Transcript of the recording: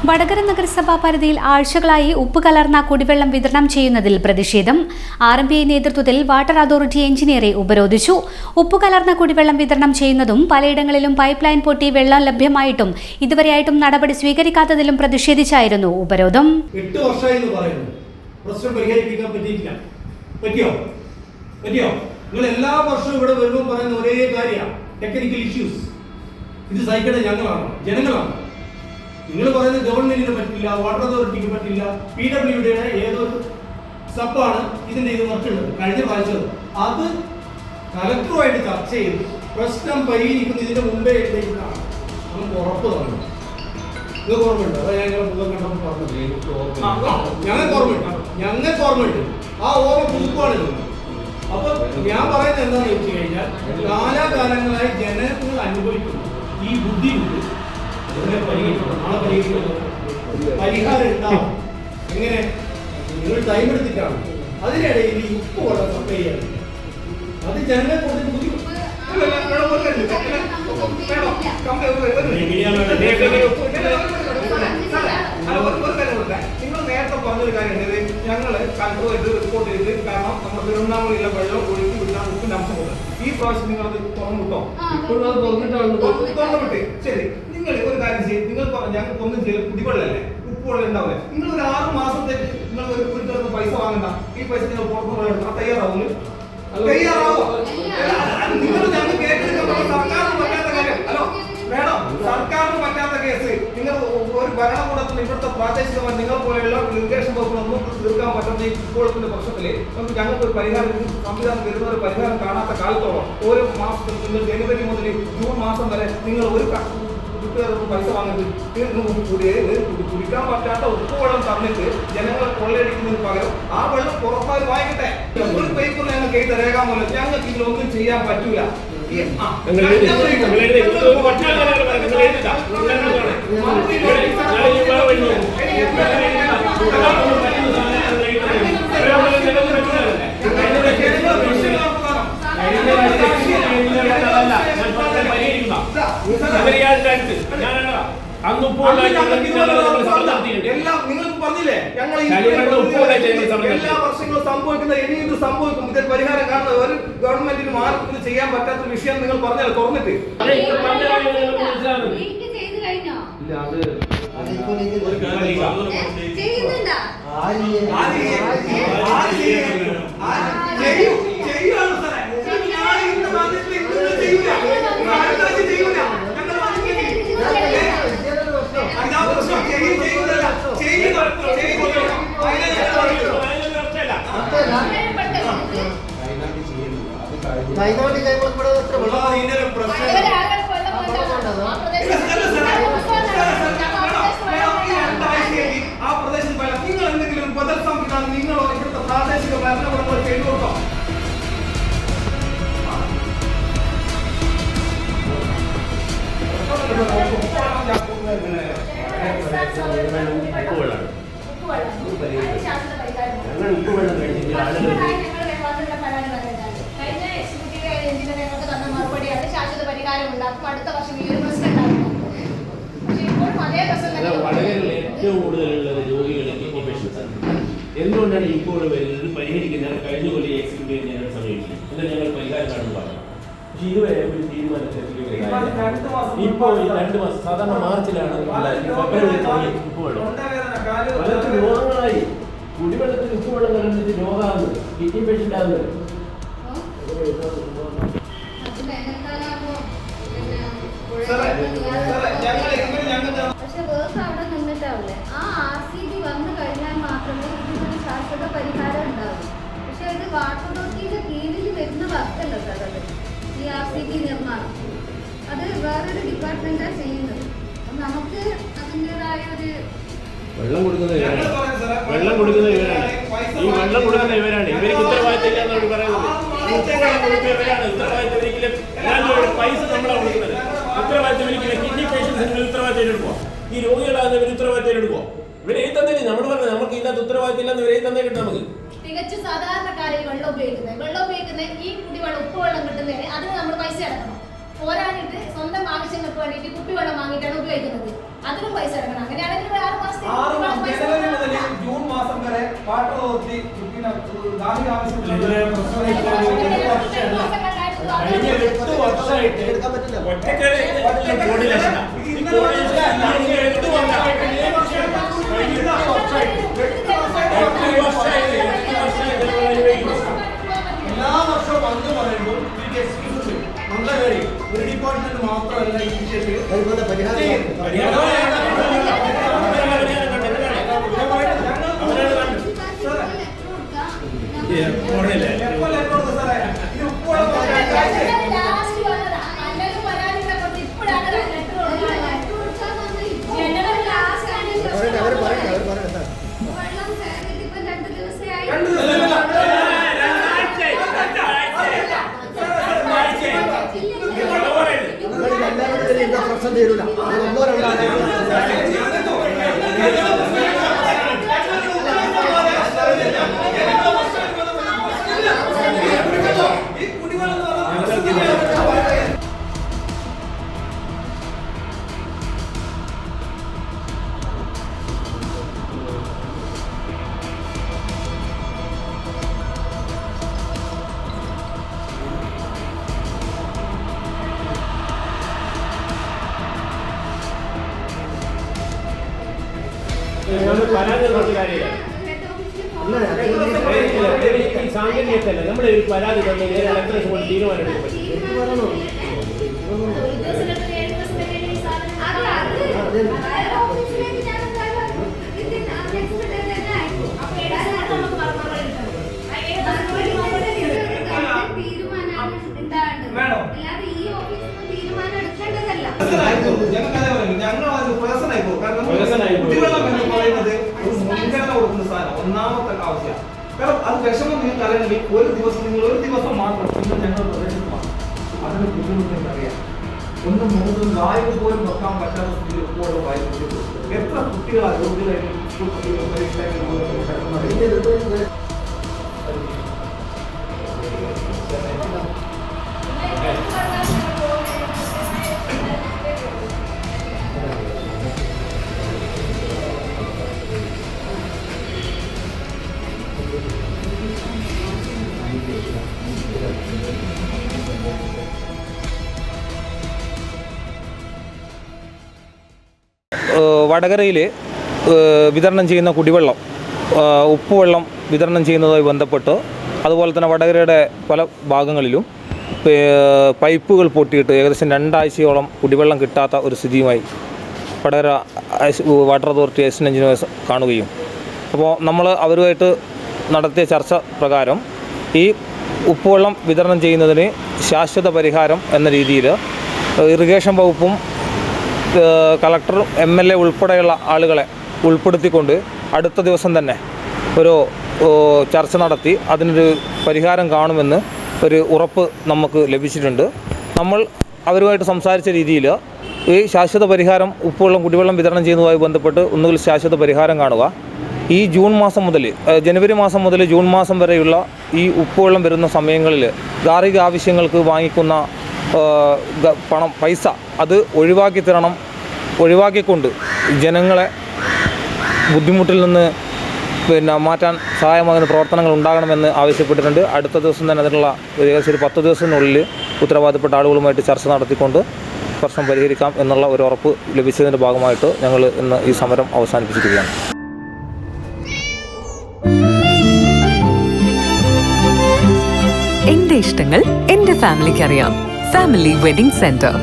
വടകര നഗരസഭാ പരിധിയിൽ ആഴ്ചകളായി ഉപ്പ് കലർന്ന കുടിവെള്ളം വിതരണം ചെയ്യുന്നതിൽ പ്രതിഷേധം. RMPI നേതൃത്വത്തിൽ വാട്ടർ അതോറിറ്റി എഞ്ചിനീയറെ ഉപരോധിച്ചു. ഉപ്പ് കലർന്ന കുടിവെള്ളം വിതരണം ചെയ്യുന്നതും പലയിടങ്ങളിലും പൈപ്പ് ലൈൻ പൊട്ടി വെള്ളം ലഭ്യമായിട്ടും ഇതുവരെയായിട്ടും നടപടി സ്വീകരിക്കാത്തതിലും പ്രതിഷേധിച്ചായിരുന്നു ഉപരോധം. 8 വർഷമായി പറയുന്നു, പ്രശ്നം പരിഹരിപ്പിക്കാൻ പറ്റിയിട്ടില്ല. പറ്റിയോ? നിങ്ങൾ എല്ലാ വർഷവും ഇവിടെ വരുമ്പോൾ പറയുന്ന ഒരേ കാര്യമാണ് ടെക്നിക്കൽ ഇഷ്യൂസ്. ഇത് സഹിക്കേണ്ടത് ഞങ്ങളാണ്, ജനങ്ങളാണ്. നിങ്ങൾ പറയുന്നത് ഗവൺമെന്റിന് പറ്റില്ല, വാട്ടർ അതോറിറ്റിക്ക് പറ്റില്ല, PWD ഏതൊരു സബാണ് ഇതിന്റെ ഇത് മറ്റുള്ളത് കഴിഞ്ഞ പ്രാവശ്യം അത് കലക്ടറുമായിട്ട് ചർച്ച ചെയ്ത് പ്രശ്നം പരിഹരിക്കുന്ന ഇതിന്റെ മുമ്പേ എഴുതിയിട്ടാണ് നമുക്ക് ഉറപ്പ് തന്നത്. നിങ്ങൾക്ക് ഓർമ്മയുണ്ട്? അതാ ഞങ്ങൾ മുഖം കണ്ടപ്പോൾ പറഞ്ഞത് ഞങ്ങൾക്ക് ഓർമ്മയുണ്ട്. ആ ഓർമ്മ പുതുക്കുവാണ്. അപ്പൊ ഞാൻ പറയുന്നത് എന്താണെന്ന് വെച്ച് കഴിഞ്ഞാൽ കാലാകാലങ്ങളായി ജനങ്ങൾ അനുഭവിക്കുന്നു ഈ ബുദ്ധിമുട്ട്. പരിഹാരം ഉണ്ടാവും. എങ്ങനെ? നിങ്ങൾ ടൈം എടുത്തിട്ടാണ്. അതിനിടയിൽ ഈ ഉപ്പ് വെള്ളം സപ്ലൈ ചെയ്യാൻ അത് ജനങ്ങളെ കൊടുത്ത് ബുദ്ധിമുട്ട്. നിങ്ങൾ നേരത്തെ പറഞ്ഞൊരു കാര്യം ഞങ്ങൾ കലക്ടറുമായിട്ട് റിപ്പോർട്ട് ചെയ്ത്, കാരണം നമ്മുടെ തിരുവണ്ണാമലയിലെ വെള്ളം ഒഴുക്കി വിടാൻ ഉപ്പിന്റെ അംശമുണ്ട്. ഈ പ്രാവശ്യം നിങ്ങൾ അത് തുറന്നിട്ടോ? തുറന്നുവിട്ട് ശരി. നിങ്ങൾ ഒരു കാര്യം ചെയ്യും, നിങ്ങൾ ഞങ്ങൾക്ക് ഒന്നും ചെയ്യില്ല, കുടിവെള്ളമല്ലേ, ഉപ്പുവെള്ളം ഉണ്ടാവില്ലേ, നിങ്ങൾ ഒരു 6 മാസത്തേക്ക് നിങ്ങൾ ഒരു തുറന്ന് പൈസ വാങ്ങണ്ട. ഈ പൈസ നിങ്ങൾ പുറത്തുനിന്ന് എടുത്താൽ തയ്യാറാവില്ല. നിങ്ങൾ ഞങ്ങൾ കേട്ടെടുക്കാൻ സർക്കാരിന് പറ്റാത്ത കാര്യം. ഹലോ മേഡം, സർക്കാരിന് പറ്റാത്ത കേസ് നിങ്ങൾ ഒരു ഭരണകൂടത്തിൽ ഇവിടുത്തെ പ്രാദേശികമായി നിങ്ങൾ പോലെയുള്ള ഇറിഗേഷൻ വകുപ്പിനൊന്നും തീർക്കാൻ പറ്റുന്ന ഈ കുടിവെള്ളത്തിന്റെ പ്രശ്നത്തില് നമുക്ക് ഞങ്ങൾക്ക് ഒരു പരിഹാരം സംവിധാനം വരുന്ന ഒരു പരിഹാരം കാണാത്ത കാലത്തോളം ഓരോ മാസത്തിൽ നിങ്ങൾ ജനുവരി മുതൽ ജൂൺ മാസം വരെ നിങ്ങൾ ഒരു പൈസ വാങ്ങരുത്. കുടിക്കാൻ പറ്റാത്ത ഉപ്പുവെള്ളം തന്നിട്ട് ജനങ്ങളെ കൊള്ളയടിക്കുന്നതിന് പകരം ആ വെള്ളം പുറത്തായി വാങ്ങിക്കട്ടെ. ഒരു പേപ്പറിൽ ഞങ്ങൾക്ക് എഴുതി രേഖാമൂലം ഞങ്ങൾക്ക് ഇതിലൊന്നും ചെയ്യാൻ പറ്റൂല. എല്ലാ വർഷങ്ങളും സംഭവിക്കുന്ന ഇനി ഇത് സംഭവിക്കും. ഇതിൽ പരിഹാരം കാണുന്നത് ഒരു ഗവൺമെന്റിന് മാർഗത്തിൽ ചെയ്യാൻ പറ്റാത്ത വിഷയം നിങ്ങൾ പറഞ്ഞാൽ തുറന്നിട്ട് ആ പ്രദേശത്ത് നിങ്ങൾ എന്തെങ്കിലും ബദൽ സംവിധാനം നിങ്ങളോ ഇവിടുത്തെ പ്രാദേശിക ഭരണകൂടങ്ങൾ ചെയ്തു കൊടുക്കാം. അടുത്ത വർഷം ഈ ഒരു പ്രശ്നം ഉണ്ടാകുന്നു. പക്ഷേ ഇപ്പോഴും അതേ പ്രശ്നം വടകരയിൽ ഏറ്റവും കൂടുതലുള്ളത് രോഗികളെ കിഡ്നി പേഷ്യൻസ് ആണ്. എന്തുകൊണ്ടാണ് ഇപ്പോൾ വരുന്നത് പരിഹരിക്കുന്നത്? കഴിഞ്ഞ കൊല്ലം എക്സിക്യൂട്ടീവ് എഞ്ചിനീയർ സമീപിച്ചു, എന്നാൽ ഞങ്ങൾ പരിഹാരം കാണുന്നു പറഞ്ഞു. പക്ഷെ ഇതുവരെ ഒരു തീരുമാനത്തിലെത്തിക്കുക. ഇപ്പോൾ ഈ 2 മാസം, സാധാരണ മാർച്ചിലാണ് ഫെബ്രുവരി തുടങ്ങി ഉപ്പുവെള്ളം പലർക്കും രോഗങ്ങളായി. കുടിവെള്ളത്തിൽ ഉപ്പുവെള്ളം കലർന്നിട്ട് രോഗമാകുന്നത്, കിഡ്നി പേഷ്യൻ്റ് ആകുന്നത്. പക്ഷെ വേർക്ക് അവിടെ നിന്നിട്ടാവില്ലേ? ആ RCB വന്നു കഴിഞ്ഞാൽ മാത്രമേ ഇതിനൊരു ശാശ്വത പരിഹാരം ഉണ്ടാവൂ. പക്ഷെ ഇത് വാട്ടർ അതോറിറ്റിയുടെ കീഴിൽ വരുന്ന വർക്കല്ല സാർ. അത് ഈ RCB നിർമ്മാണം അത് വേറൊരു ഡിപ്പാർട്ട്മെന്റാണ് ചെയ്യുന്നത്. നമുക്ക് അതിൻ്റെതായ ഒരു വെള്ളം കൊടുക്കുന്നത് ഇവരാണ്. ഈ വെള്ളം കൊടുക്കുന്ന ഇവരാണ്. ഇവർക്ക് ഉത്തരവാദിത്തമില്ല എന്നാണ് പറയുന്നത്. ഉത്തരവാദിത്തം ഒരിക്കലും പൈസ നമ്മളാണ് കൊടുക്കുന്നത്. ഉത്തരവാദിത്തം ഒരിക്കലും കിഡ്നി പേഷ്യൻസിന് ഉത്തരവാദിത്തം എടുക്കുക. ഈ രോഗികളാകുന്ന ഇവർ ഉത്തരവാദിത്തം എടുക്കുമോ? ഇവരെ തന്നേലും നമ്മൾ പറഞ്ഞു നമുക്ക് ഇതിനകത്ത് ഉത്തരവാദിത്തം ഇല്ലെന്ന് ഇവരെ തന്നേലും നമുക്ക് തികച്ചും സാധാരണക്കാരിൽ വെള്ളം ഉപയോഗിക്കുന്നത് ഈ കുടിവെള്ളം ഉപ്പുവെള്ളം കിട്ടുന്നതിന് അതിന് നമ്മൾ പൈസ അടക്കണം. പോരാനിട്ട് സ്വന്തം ആവശ്യങ്ങൾക്ക് വേണ്ടിയിട്ട് കുപ്പിവെള്ളം വാങ്ങിയിട്ടാണ് ഉപയോഗിക്കുന്നത്, അതിനും പൈസ അടക്കണം. അങ്ങനെയാണെങ്കിൽ 6 മാസത്തേക്ക് ജനുവരി മുതൽ ജൂൺ മാസം വരെ വാട്ടർ അതോറിറ്റി ഗാർഹിക ആവശ്യത്തിന് കഴിഞ്ഞ 8 വർഷമായിട്ട് എല്ലാ വർഷവും വന്ന് പറയുമ്പോൾ നമ്മുടെ കാര്യം ഒരു ഡിപ്പാർട്ട്മെന്റ് മാത്രമല്ല ഈ വിഷയത്തിൽ പ്രശ്നം തീരൂല. സാങ്കേതികത്തല്ല നമ്മുടെ ഒരു പരാതി തന്നെ എത്ര കൊണ്ട് തീരുമാനം എടുക്കും. കുടിവെള്ളം എന്ന് പറയുന്നത് ഒരു മുൻഗണന കൊടുക്കുന്ന സാധനം, ഒന്നാമത്തെ ആവശ്യമാണ്. കാരണം അത് വിഷമം നിങ്ങൾക്ക് അറിയണമെങ്കിൽ ഒരു ദിവസം മാത്രം നിങ്ങൾ ഞങ്ങളുടെ പ്രദേശത്ത് മാത്രം അതിന് ബുദ്ധിമുട്ട് അറിയാം. ഒന്നും മുഖത്തും വായു പോലും വെക്കാൻ പറ്റാത്ത സ്ഥിതി എപ്പോഴും വായു. എത്ര കുട്ടികളാണ് രോഗികളായിട്ട് സ്കൂൾ പരീക്ഷയായിട്ട് വടകരയിൽ വിതരണം ചെയ്യുന്ന കുടിവെള്ളം, ഉപ്പുവെള്ളം വിതരണം ചെയ്യുന്നതുമായി ബന്ധപ്പെട്ട് അതുപോലെ തന്നെ വടകരയുടെ പല ഭാഗങ്ങളിലും പൈപ്പുകൾ പൊട്ടിയിട്ട് ഏകദേശം 2 ആഴ്ചയോളം കുടിവെള്ളം കിട്ടാത്ത ഒരു സ്ഥിതിയുമായി Vadakara water authority assistant engineers കാണുകയും, അപ്പോൾ നമ്മൾ അവരുമായിട്ട് നടത്തിയ ചർച്ച പ്രകാരം ഈ ഉപ്പുവെള്ളം വിതരണം ചെയ്യുന്നതിന് ശാശ്വത പരിഹാരം എന്ന രീതിയിൽ ഇറിഗേഷൻ വകുപ്പും കളക്ടറും MLA ഉൾപ്പെടെയുള്ള ആളുകളെ ഉൾപ്പെടുത്തിക്കൊണ്ട് അടുത്ത ദിവസം തന്നെ ഒരു ചർച്ച നടത്തി അതിനൊരു പരിഹാരം കാണുമെന്ന് ഒരു ഉറപ്പ് നമുക്ക് ലഭിച്ചിട്ടുണ്ട്. നമ്മൾ അവരുമായിട്ട് സംസാരിച്ച രീതിയിൽ ഈ ശാശ്വത പരിഹാരം ഉപ്പുവെള്ളം കുടിവെള്ളം വിതരണം ചെയ്യുന്നതുമായി ബന്ധപ്പെട്ട് ഒന്നുകിൽ ശാശ്വത പരിഹാരം കാണുക, ഈ ജൂൺ മാസം മുതൽ ജനുവരി മാസം മുതൽ ജൂൺ മാസം വരെയുള്ള ഈ ഉപ്പുവെള്ളം വരുന്ന സമയങ്ങളിൽ ഗാർഹിക ആവശ്യങ്ങൾക്ക് വാങ്ങിക്കുന്ന പൈസ അത് ഒഴിവാക്കി തരണം, ഒഴിവാക്കിക്കൊണ്ട് ജനങ്ങളെ ബുദ്ധിമുട്ടിൽ നിന്ന് മാറ്റാൻ സഹായമാകുന്ന പ്രവർത്തനങ്ങൾ ഉണ്ടാകണമെന്ന് ആവശ്യപ്പെട്ടിട്ടുണ്ട്. അടുത്ത ദിവസം തന്നെ അതിനുള്ള ഏകദേശം 10 ദിവസത്തിനുള്ളിൽ ഉത്തരവാദിത്തപ്പെട്ട ആളുകളുമായിട്ട് ചർച്ച നടത്തിക്കൊണ്ട് പ്രശ്നം പരിഹരിക്കാം എന്നുള്ള ഒരു ഉറപ്പ് ലഭിച്ചതിൻ്റെ ഭാഗമായിട്ട് ഞങ്ങൾ ഇന്ന് ഈ സമരം അവസാനിപ്പിച്ചിരിക്കുകയാണ്. എന്റെ ഇഷ്ടങ്ങൾ എന്റെ ഫാമിലിക്ക് അറിയാം. Family wedding centre.